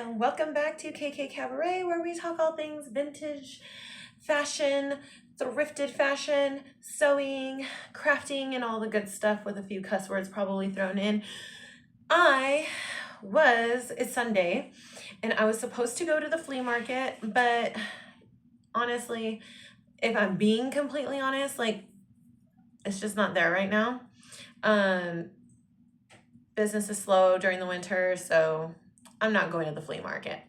and welcome back to KK Cabaret, where we talk all things vintage fashion, thrifted fashion, sewing, crafting, and all the good stuff with a few cuss words probably thrown in. It's Sunday, and I was supposed to go to the flea market, but honestly, if I'm being completely honest, like, it's just not there right now. Business is slow during the winter, so I'm not going to the flea market.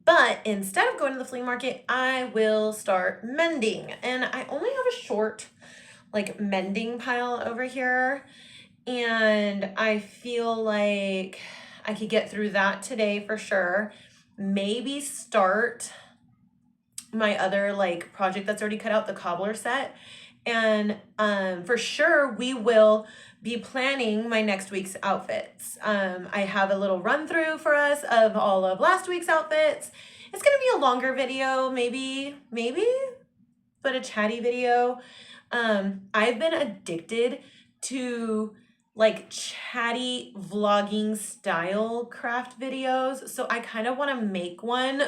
But instead of going to the flea market, I will start mending. And I only have a short, mending pile over here. And I feel like I could get through that today for sure. Maybe start my other, project that's already cut out, the cobbler set. And for sure, we will be planning my next week's outfits. I have a little run through for us of all of last week's outfits. It's gonna be a longer video, maybe, but a chatty video. I've been addicted to chatty vlogging style craft videos, so I kind of want to make one.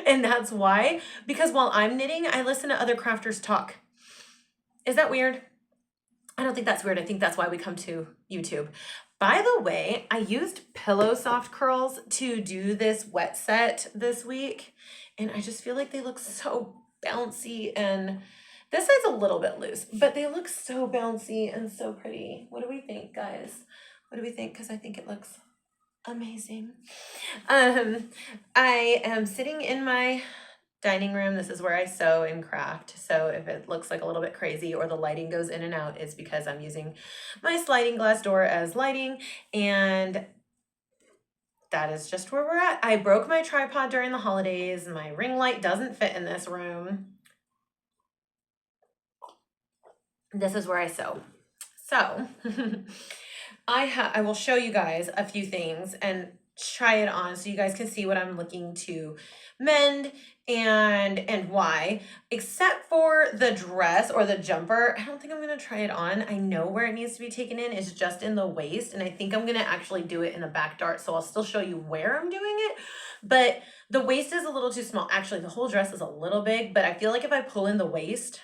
And that's why, because while I'm knitting, I listen to other crafters talk. Is that weird? I don't think that's weird. I think that's why we come to YouTube. By the way, I used Pillow Soft Curls to do this wet set this week, and I just feel like they look so bouncy, and this side's a little bit loose, but they look so bouncy and so pretty. What do we think, guys? What do we think? Because I think it looks amazing. I am sitting in my dining room. This is where I sew and craft. So if it looks like a little bit crazy or the lighting goes in and out, it's because I'm using my sliding glass door as lighting, and that is just where we're at. I broke my tripod during the holidays. My ring light doesn't fit in this room. This is where I sew. So I will show you guys a few things and try it on so you guys can see what I'm looking to mend and why. Except for the dress or the jumper, I don't think I'm gonna try it on. I know where it needs to be taken in. It's just in the waist, and I think I'm gonna actually do it in the back dart, so I'll still show you where I'm doing it. But the waist is a little too small. Actually, the whole dress is a little big, but I feel like if I pull in the waist,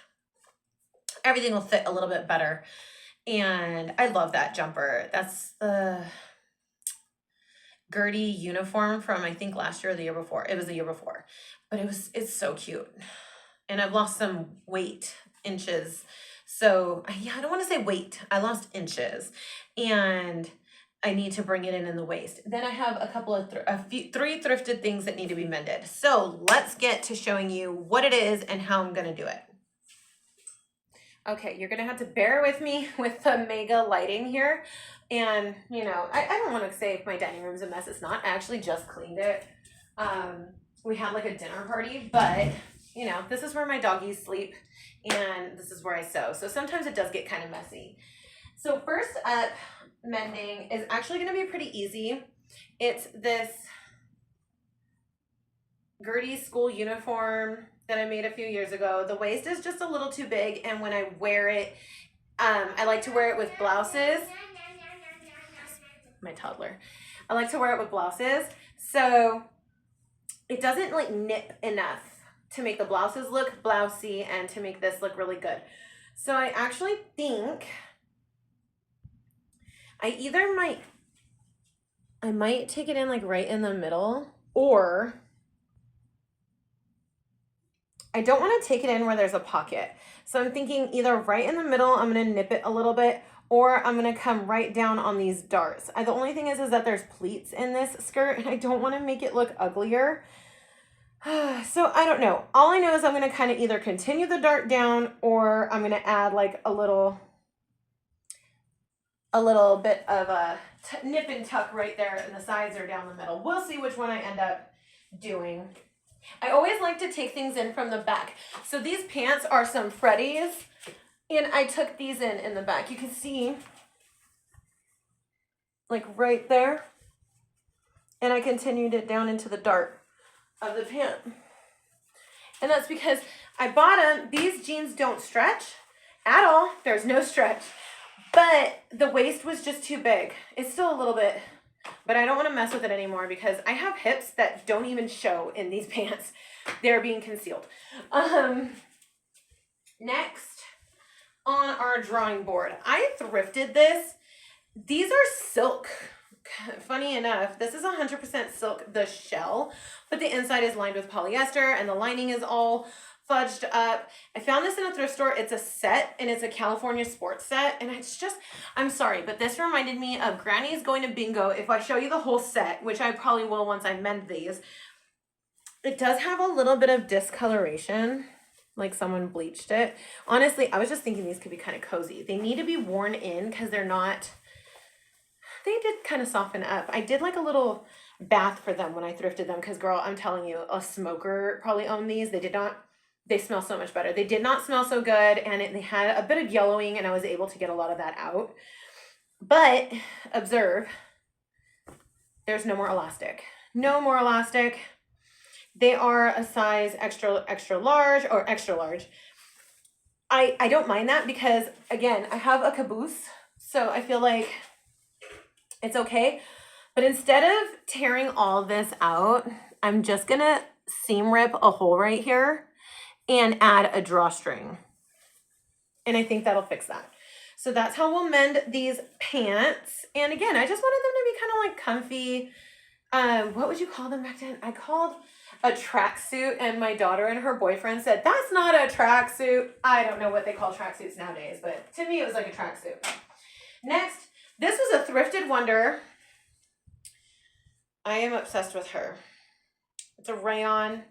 everything will fit a little bit better. And I love that jumper. That's the Gertie uniform from, I think, last year or the year before. It was the year before, but it's so cute. And I've lost some weight, inches. So yeah, I don't want to say weight. I lost inches, and I need to bring it in the waist. Then I have a couple of three thrifted things that need to be mended. So let's get to showing you what it is and how I'm going to do it. Okay, you're gonna have to bear with me with the mega lighting here. And, you know, I don't want to say my dining room's a mess. It's not. I actually just cleaned it. We had like a dinner party, but, you know, this is where my doggies sleep, and this is where I sew. So sometimes it does get kind of messy. So first up, mending is actually gonna be pretty easy. It's this Gertie school uniform that I made a few years ago. The waist is just a little too big, and when I wear it, I like to wear it with blouses. My toddler. I like to wear it with blouses, so it doesn't like nip enough to make the blouses look blousy and to make this look really good. So I actually think I might take it in like right in the middle, or I don't want to take it in where there's a pocket. So I'm thinking either right in the middle, I'm going to nip it a little bit, or I'm going to come right down on these darts. The only thing is that there's pleats in this skirt, and I don't want to make it look uglier. So I don't know. All I know is I'm going to kind of either continue the dart down, or I'm going to add like a little bit of a nip and tuck right there, and the sides are down the middle. We'll see which one I end up doing. I always like to take things in from the back. So these pants are some Freddies, and I took these in the back. You can see like right there, and I continued it down into the dart of the pant. And that's because I bought them. These jeans don't stretch at all. There's no stretch, but the waist was just too big. It's still a little bit but I don't want to mess with it anymore because I have hips that don't even show in these pants. They're being concealed. Next on our drawing board, I thrifted this. These are silk. Funny enough, this is 100% silk, the shell, but the inside is lined with polyester and the lining is all fudged up. I found this in a thrift store. It's a set and it's a California sports set. And it's just, I'm sorry, but this reminded me of Granny's Going to Bingo. If I show you the whole set, which I probably will once I mend these, it does have a little bit of discoloration, like someone bleached it. Honestly, I was just thinking these could be kind of cozy. They need to be worn in because they're not, they did kind of soften up. I did like a little bath for them when I thrifted them because, girl, I'm telling you, a smoker probably owned these. They did not. They smell so much better. They did not smell so good, and they had a bit of yellowing, and I was able to get a lot of that out. But observe, there's no more elastic. No more elastic. They are a size extra large or extra large. I don't mind that because, again, I have a caboose, so I feel like it's okay. But instead of tearing all this out, I'm just going to seam rip a hole right here and add a drawstring. And I think that'll fix that. So that's how we'll mend these pants. And again, I just wanted them to be kind of like comfy. What would you call them back then? I called a tracksuit, and my daughter and her boyfriend said, that's not a tracksuit. I don't know what they call tracksuits nowadays, but to me it was like a tracksuit. Next, this was a thrifted wonder. I am obsessed with her. It's a rayon.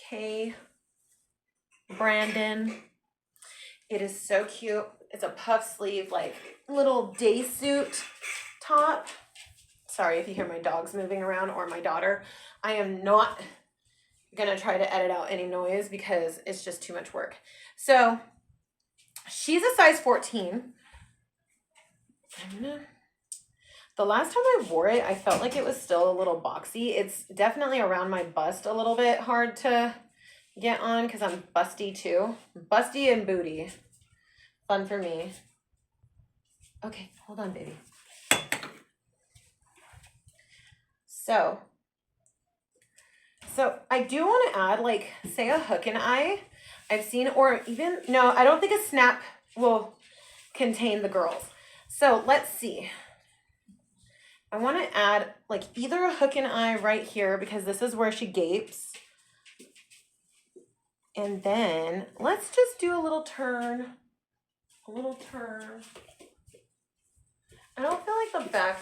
K. Brandon. It is so cute. It's a puff sleeve, like little day suit top. Sorry if you hear my dogs moving around or my daughter. I am not gonna try to edit out any noise because it's just too much work. So she's a size 14. The last time I wore it, I felt like it was still a little boxy. It's definitely around my bust a little bit hard to get on because I'm busty too. Busty and booty. Fun for me. Okay, hold on, baby. So I do want to add, like, say a hook and eye. I've seen, or even, no, I don't think a snap will contain the girls. So let's see. I want to add like either a hook and eye right here because this is where she gapes. And then let's just do a little turn. A little turn. I don't feel like the back,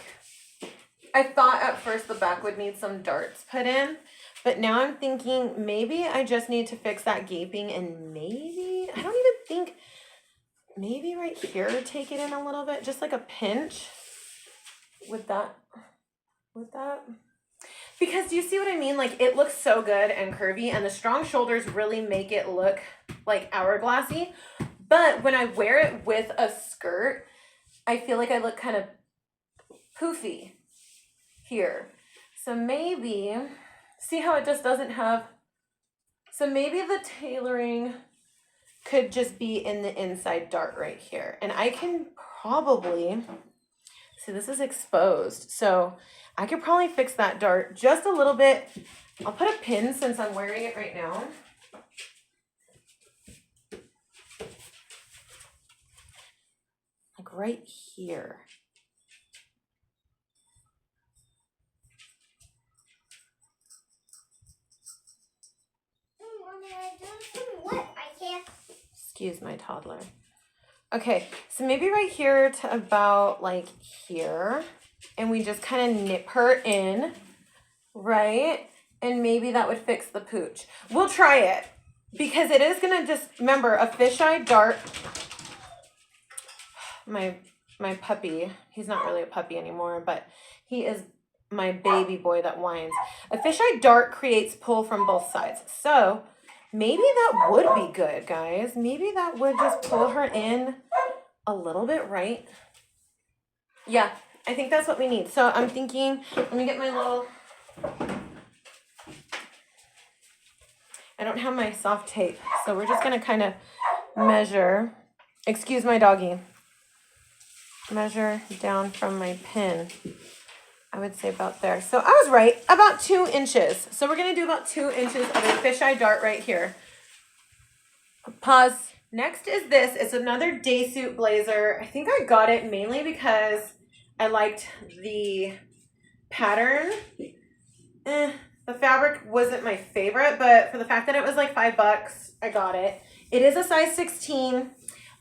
I thought at first the back would need some darts put in, but now I'm thinking maybe I just need to fix that gaping and maybe, I don't even think, maybe right here, take it in a little bit, just like a pinch. With that, because do you see what I mean? Like it looks so good and curvy, and the strong shoulders really make it look like hourglassy. But when I wear it with a skirt, I feel like I look kind of poofy here. So maybe, see how it just doesn't have, so maybe the tailoring could just be in the inside dart right here. And I can probably, see, this is exposed, so I could probably fix that dart just a little bit. I'll put a pin since I'm wearing it right now. Like right here. Excuse my toddler. Okay, so maybe right here to about like here, and we just kind of nip her in, right? And maybe that would fix the pooch. We'll try it because it is gonna just, remember, a fisheye dart. My puppy, he's not really a puppy anymore, but he is my baby boy that whines. A fisheye dart creates pull from both sides. So maybe that would be good, guys. Maybe that would just pull her in a little bit, right? Yeah, I think that's what we need. So I'm thinking, let me get my little, I don't have my soft tape. So we're just going to kind of measure, excuse my doggy, measure down from my pin. I would say about there. So I was right, about 2 inches. So we're gonna do about 2 inches of a fisheye dart right here. Pause. Next is this. It's another day suit blazer. I think I got it mainly because I liked the pattern. The fabric wasn't my favorite, but for the fact that it was like $5, I got it. It is a size 16,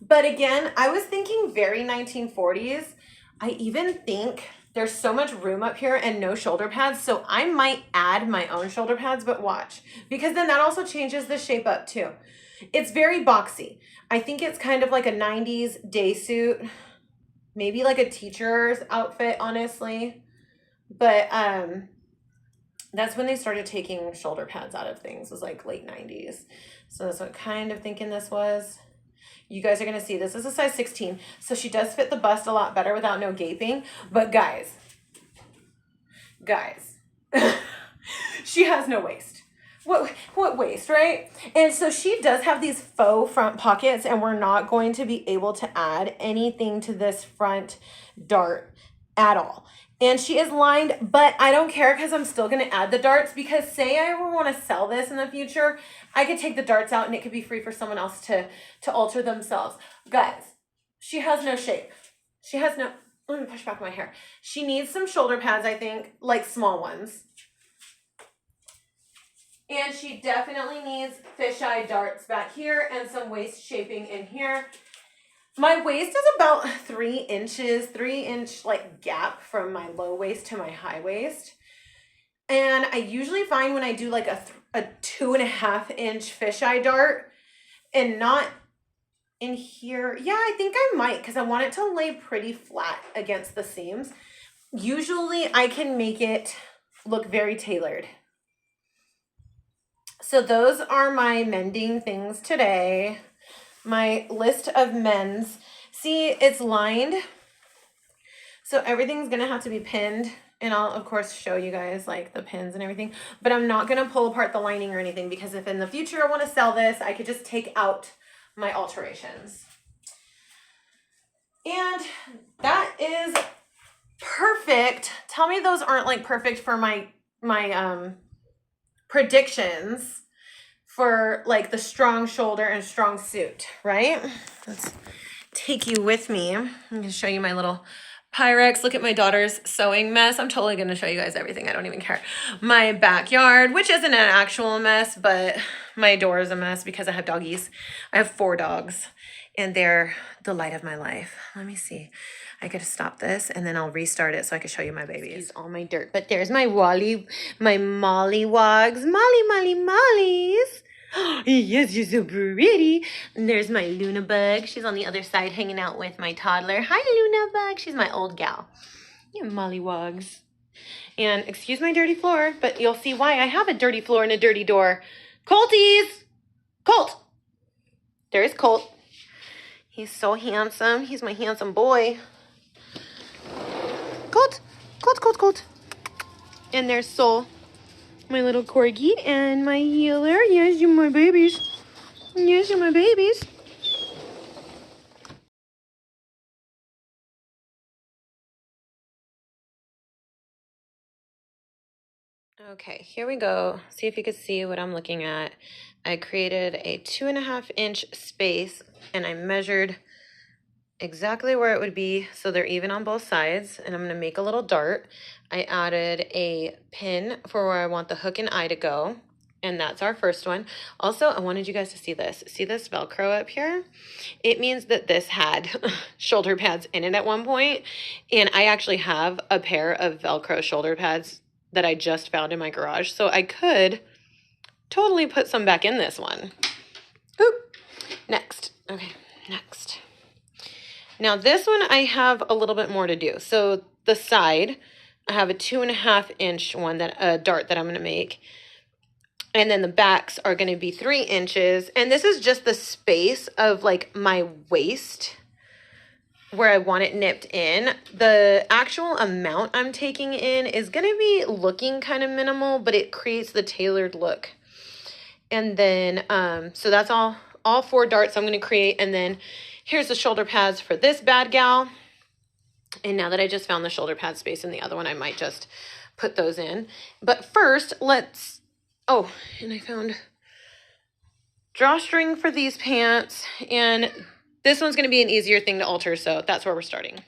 but again, I was thinking very 1940s. I even think there's so much room up here and no shoulder pads, so I might add my own shoulder pads, but watch, because then that also changes the shape up too. It's very boxy. I think it's kind of like a 90s day suit, maybe like a teacher's outfit, honestly. But that's when they started taking shoulder pads out of things, was like late 90s. So that's what I'm kind of thinking this was. You guys are going to see this is a size 16. So she does fit the bust a lot better without no gaping. But guys, she has no waist. What waist, right? And so she does have these faux front pockets, and we're not going to be able to add anything to this front dart at all. And she is lined, but I don't care because I'm still going to add the darts, because say I ever want to sell this in the future, I could take the darts out and it could be free for someone else to alter themselves. Guys, she has no shape. She has no, let me push back my hair. She needs some shoulder pads, I think, like small ones. And she definitely needs fisheye darts back here and some waist shaping in here. My waist is about 3 inches, 3-inch like gap from my low waist to my high waist. And I usually find when I do like a 2.5-inch fisheye dart and not in here. Yeah, I think I might, because I want it to lay pretty flat against the seams. Usually I can make it look very tailored. So those are my mending things today. My list of mends. See, it's lined. So everything's going to have to be pinned. And I'll, of course, show you guys like the pins and everything. But I'm not going to pull apart the lining or anything, because if in the future I want to sell this, I could just take out my alterations. And that is perfect. Tell me those aren't like perfect for my predictions for like the strong shoulder and strong suit, right? Let's take you with me. I'm gonna show you my little Pyrex. Look at my daughter's sewing mess. I'm totally gonna show you guys everything. I don't even care. My backyard, which isn't an actual mess, but my door is a mess because I have doggies. I have 4 dogs and they're the light of my life. Let me see. I gotta stop this and then I'll restart it so I can show you my babies. Excuse all my dirt, but there's my my mollywogs. Mollies. Yes, you're so pretty. And there's my Luna bug. She's on the other side hanging out with my toddler. Hi, Luna bug. She's my old gal. You mollywogs. And excuse my dirty floor, but you'll see why I have a dirty floor and a dirty door. Colties! Colt! There's Colt. He's so handsome. He's my handsome boy. Colt. And there's Soul, my little corgi, and my healer. Yes, you're my babies. Yes, you're my babies. Okay, here we go. See if you can see what I'm looking at. I created a 2.5-inch space and I measured exactly where it would be so they're even on both sides, and I'm going to make a little dart. I added a pin for where I want the hook and eye to go, and that's our first one. Also, I wanted you guys to see this. See this Velcro up here? It means that this had shoulder pads in it at one point, and I actually have a pair of Velcro shoulder pads that I just found in my garage, so I could totally put some back in this one. Oop. Next. Okay, next. Now this one I have a little bit more to do. So the side, I have a 2.5-inch one, that dart that I'm going to make. And then the backs are going to be 3 inches. And this is just the space of like my waist where I want it nipped in. The actual amount I'm taking in is going to be looking kind of minimal, but it creates the tailored look. And then, so that's all 4 darts I'm going to create. And then here's the shoulder pads for this bad gal. And now that I just found the shoulder pad space in the other one, I might just put those in. But first, let's, oh, and I found drawstring for these pants, and this one's going to be an easier thing to alter, so that's where we're starting.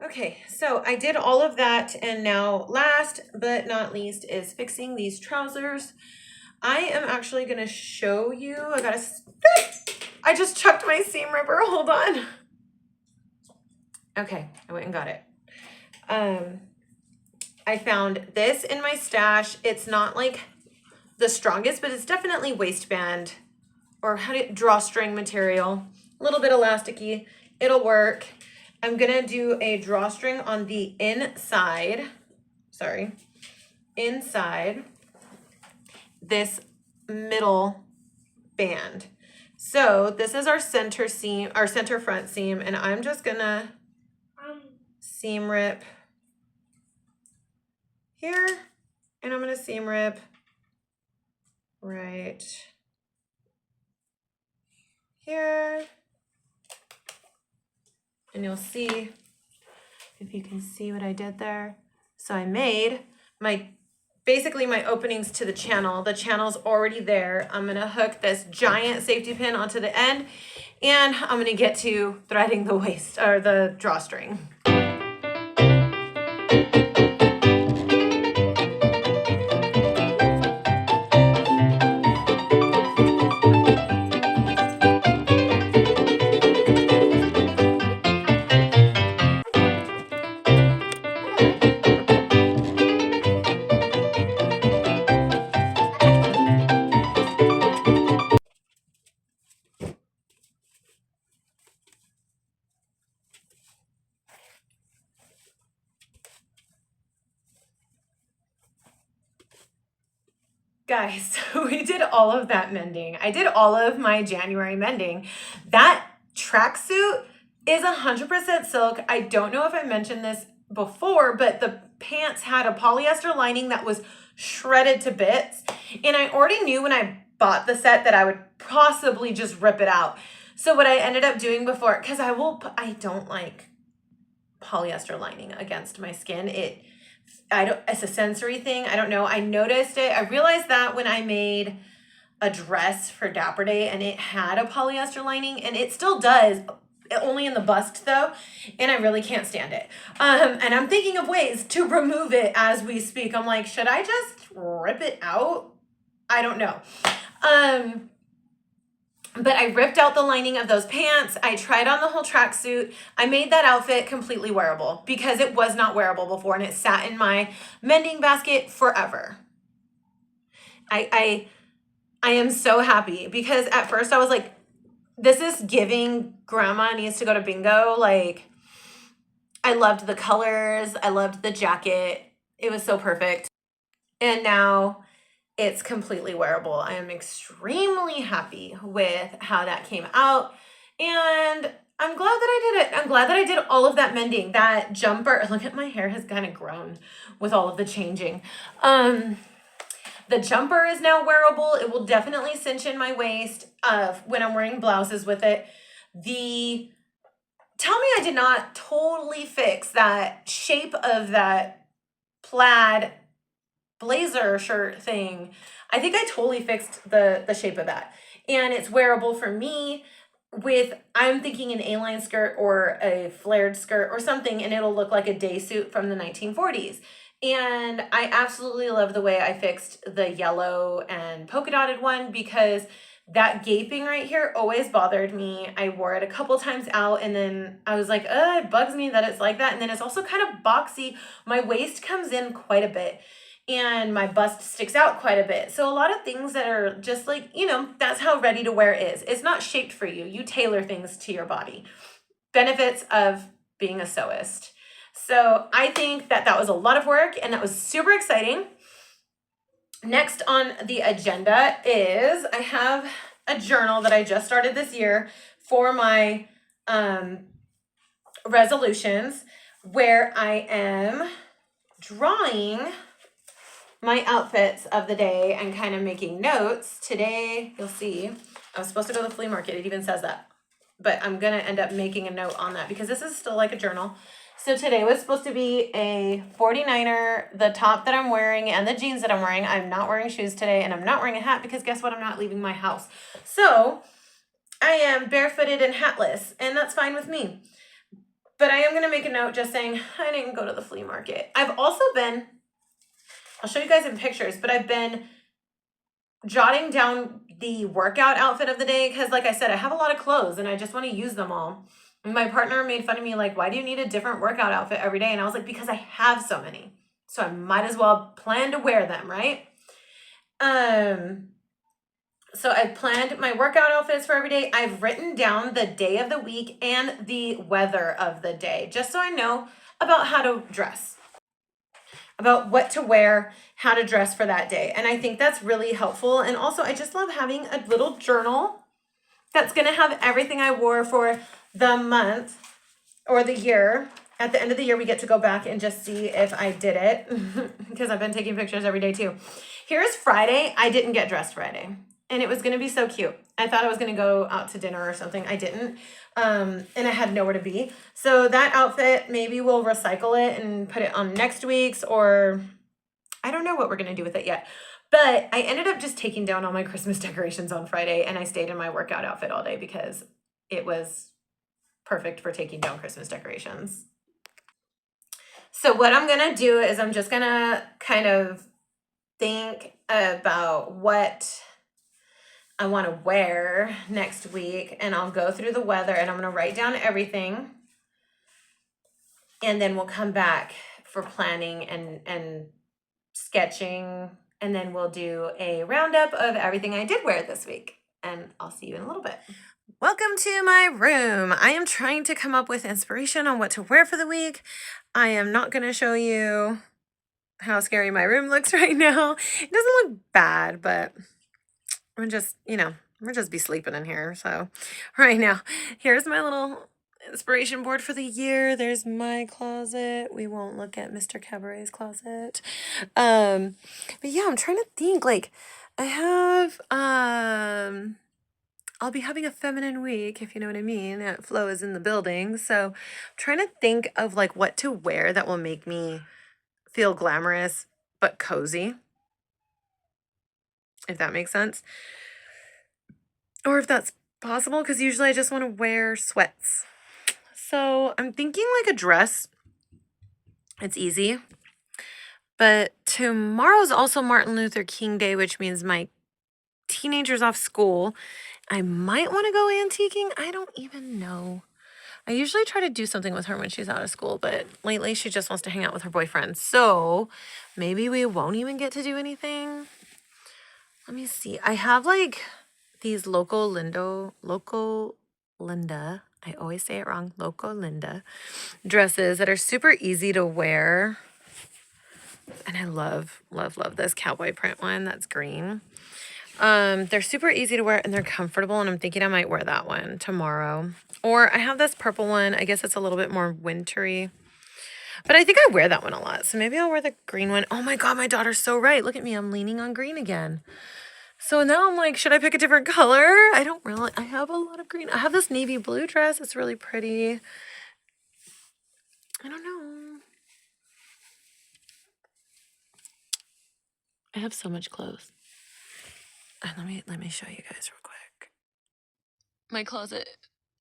Okay, so I did all of that, and now last but not least is fixing these trousers. I am actually going to show you, I just chucked my seam ripper, hold on. Okay, I went and got it. I found this in my stash. It's not like the strongest, but it's definitely waistband or drawstring material. A little bit elasticy, it'll work. I'm gonna do a drawstring on the inside this middle band. So this is our center seam, our center front seam, and I'm just gonna seam rip here, and I'm gonna seam rip right here And you'll see, if you can see what I did there. So I made basically my openings to the channel. The channel's already there. I'm gonna hook this giant safety pin onto the end, and I'm gonna get to threading the waist or the drawstring. Guys, so we did all of that mending. I did all of my January mending. That tracksuit is 100% silk. I don't know if I mentioned this before, but the pants had a polyester lining that was shredded to bits. And I already knew when I bought the set that I would possibly just rip it out. So what I ended up doing before, because I don't like polyester lining against my skin. It's a sensory thing. I don't know. I noticed it. I realized that when I made a dress for Dapper Day and it had a polyester lining, and it still does, only in the bust though, and I really can't stand it. And I'm thinking of ways to remove it as we speak. I'm like, should I just rip it out? I don't know. But I ripped out the lining of those pants. I tried on the whole tracksuit. I made that outfit completely wearable because it was not wearable before, and it sat in my mending basket forever. I am so happy because at first I was like, this is giving grandma needs to go to bingo. Like, I loved the colors. I loved the jacket. It was so perfect. And now it's completely wearable. I am extremely happy with how that came out, and I'm glad that I did it. I'm glad that I did all of that mending. That jumper, look at my hair has kind of grown with all of the changing. The jumper is now wearable. It will definitely cinch in my waist when I'm wearing blouses with it. Tell me I did not totally fix that shape of that plaid blazer shirt thing. I think I totally fixed the shape of that. And it's wearable for me I'm thinking an A-line skirt or a flared skirt or something, and it'll look like a day suit from the 1940s. And I absolutely love the way I fixed the yellow and polka dotted one, because that gaping right here always bothered me. I wore it a couple times out, and then I was like, it bugs me that it's like that. And then it's also kind of boxy. My waist comes in quite a bit, and my bust sticks out quite a bit. So a lot of things that are just like, that's how ready to wear is. It's not shaped for you. You tailor things to your body. Benefits of being a sewist. So I think that was a lot of work, and that was super exciting. Next on the agenda is I have a journal that I just started this year for my resolutions, where I am drawing my outfits of the day and kind of making notes. Today, you'll see, I was supposed to go to the flea market. It even says that. But I'm going to end up making a note on that because this is still like a journal. So today was supposed to be a 49er, the top that I'm wearing and the jeans that I'm wearing. I'm not wearing shoes today, and I'm not wearing a hat because guess what? I'm not leaving my house. So I am barefooted and hatless, and that's fine with me. But I am going to make a note just saying I didn't go to the flea market. I've also been, I'll show you guys in pictures, but I've been jotting down the workout outfit of the day because, like I said, I have a lot of clothes and I just want to use them all. And my partner made fun of me, like, why do you need a different workout outfit every day? And I was like, because I have so many. So I might as well plan to wear them, right? So I've planned my workout outfits for every day. I've written down the day of the week and the weather of the day, just so I know about how to dress, about what to wear, how to dress for that day. And I think that's really helpful. And also, I just love having a little journal that's going to have everything I wore for the month or the year. At the end of the year, we get to go back and just see if I did it because I've been taking pictures every day too. Here's Friday. I didn't get dressed Friday. and it was going to be so cute. I thought I was going to go out to dinner or something. I didn't. And I had nowhere to be. So that outfit, maybe we'll recycle it and put it on next week's, or I don't know what we're going to do with it yet. But I ended up just taking down all my Christmas decorations on Friday, and I stayed in my workout outfit all day because it was perfect for taking down Christmas decorations. So what I'm going to do is I'm just going to kind of think about what I want to wear next week, and I'll go through the weather, and I'm going to write down everything, and then we'll come back for planning and sketching, and then we'll do a roundup of everything I did wear this week, and I'll see you in a little bit. Welcome to my room. I am trying to come up with inspiration on what to wear for the week. I am not going to show you how scary my room looks right now. It doesn't look bad, but we'll just be sleeping in here. So right now, here's my little inspiration board for the year. There's my closet. We won't look at Mr. Cabaret's closet. But yeah, I'm trying to think, like, I have, I'll be having a feminine week, if you know what I mean. Flo is in the building. So I'm trying to think of like what to wear that will make me feel glamorous but cozy, if that makes sense. Or if that's possible, because usually I just want to wear sweats. So I'm thinking like a dress. It's easy. But tomorrow's also Martin Luther King Day, which means my teenager's off school. I might want to go antiquing. I don't even know. I usually try to do something with her when she's out of school, but lately she just wants to hang out with her boyfriend. So maybe we won't even get to do anything. Let me see. I have like these Loco Linda, I always say it wrong, Loco Linda dresses that are super easy to wear. And I love, love, love this cowboy print one that's green. They're super easy to wear and they're comfortable, and I'm thinking I might wear that one tomorrow. Or I have this purple one. I guess it's a little bit more wintry, but I think I wear that one a lot. So maybe I'll wear the green one. Oh my God, my daughter's so right. Look at me. I'm leaning on green again. So now I'm like, should I pick a different color? I don't really. I have a lot of green. I have this navy blue dress. It's really pretty. I don't know. I have so much clothes. Let me show you guys real quick. My closet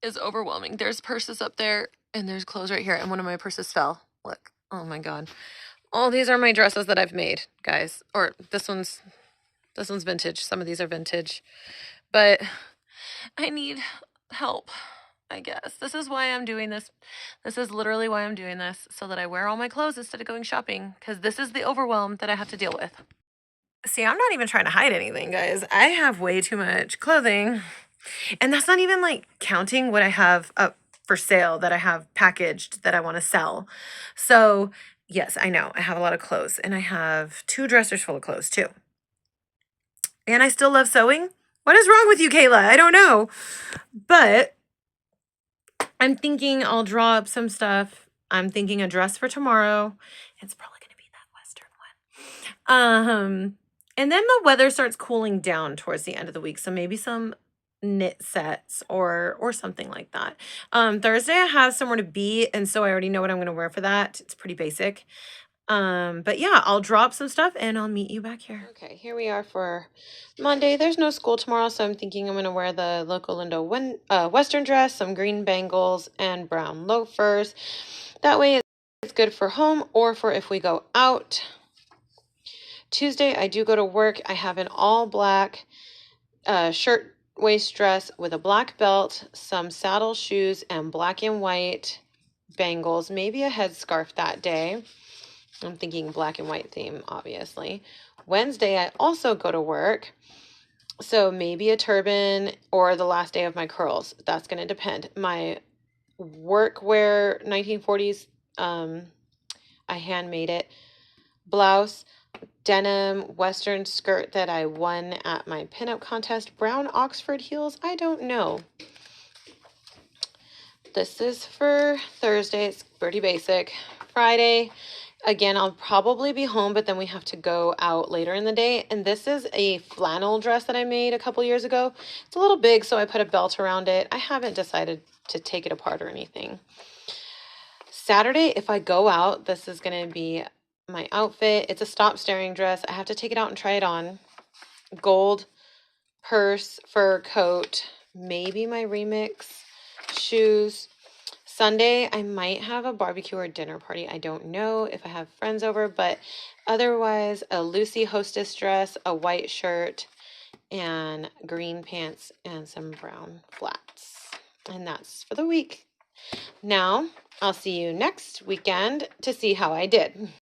is overwhelming. There's purses up there and there's clothes right here, and one of my purses fell. Look. Oh my God. All these are my dresses that I've made, guys. Or this one's vintage. Some of these are vintage. But I need help, I guess. This is why I'm doing this. This is literally why I'm doing this, so that I wear all my clothes instead of going shopping, because this is the overwhelm that I have to deal with. See, I'm not even trying to hide anything, guys. I have way too much clothing. And that's not even like counting what I have up for sale that I have packaged that I want to sell. So yes, I know I have a lot of clothes, and I have 2 dressers full of clothes too. And I still love sewing. What is wrong with you, Kayla? I don't know. But I'm thinking I'll draw up some stuff. I'm thinking a dress for tomorrow. It's probably going to be that Western one. And then the weather starts cooling down towards the end of the week. So maybe some knit sets or something like that. Thursday I have somewhere to be, and so I already know what I'm going to wear for that. It's pretty basic. But yeah, I'll drop some stuff and I'll meet you back here. Okay, here we are for Monday. There's no school tomorrow, so I'm thinking I'm going to wear the Loco Linda Western dress, some green bangles, and brown loafers. That way it's good for home or for if we go out. Tuesday, I do go to work. I have an all black shirt waist dress with a black belt, some saddle shoes, and black and white bangles, maybe a headscarf that day. I'm thinking black and white theme, obviously. Wednesday, I also go to work, so maybe a turban or the last day of my curls. That's going to depend. My workwear 1940s, I handmade it, blouse, denim Western skirt that I won at my pinup contest, brown Oxford heels. I don't know. This is for Thursday. It's pretty basic. Friday, Again, I'll probably be home, but then we have to go out later in the day. And this is a flannel dress that I made a couple years ago. It's a little big, so I put a belt around it. I haven't decided to take it apart or anything. Saturday, if I go out, this is going to be my outfit. It's a stop staring dress. I have to take it out and try it on. Gold purse, fur coat, maybe my Remix shoes. Sunday, I might have a barbecue or dinner party. I don't know if I have friends over, but otherwise, a Lucy hostess dress, a white shirt, and green pants, and some brown flats. And that's for the week. Now, I'll see you next weekend to see how I did.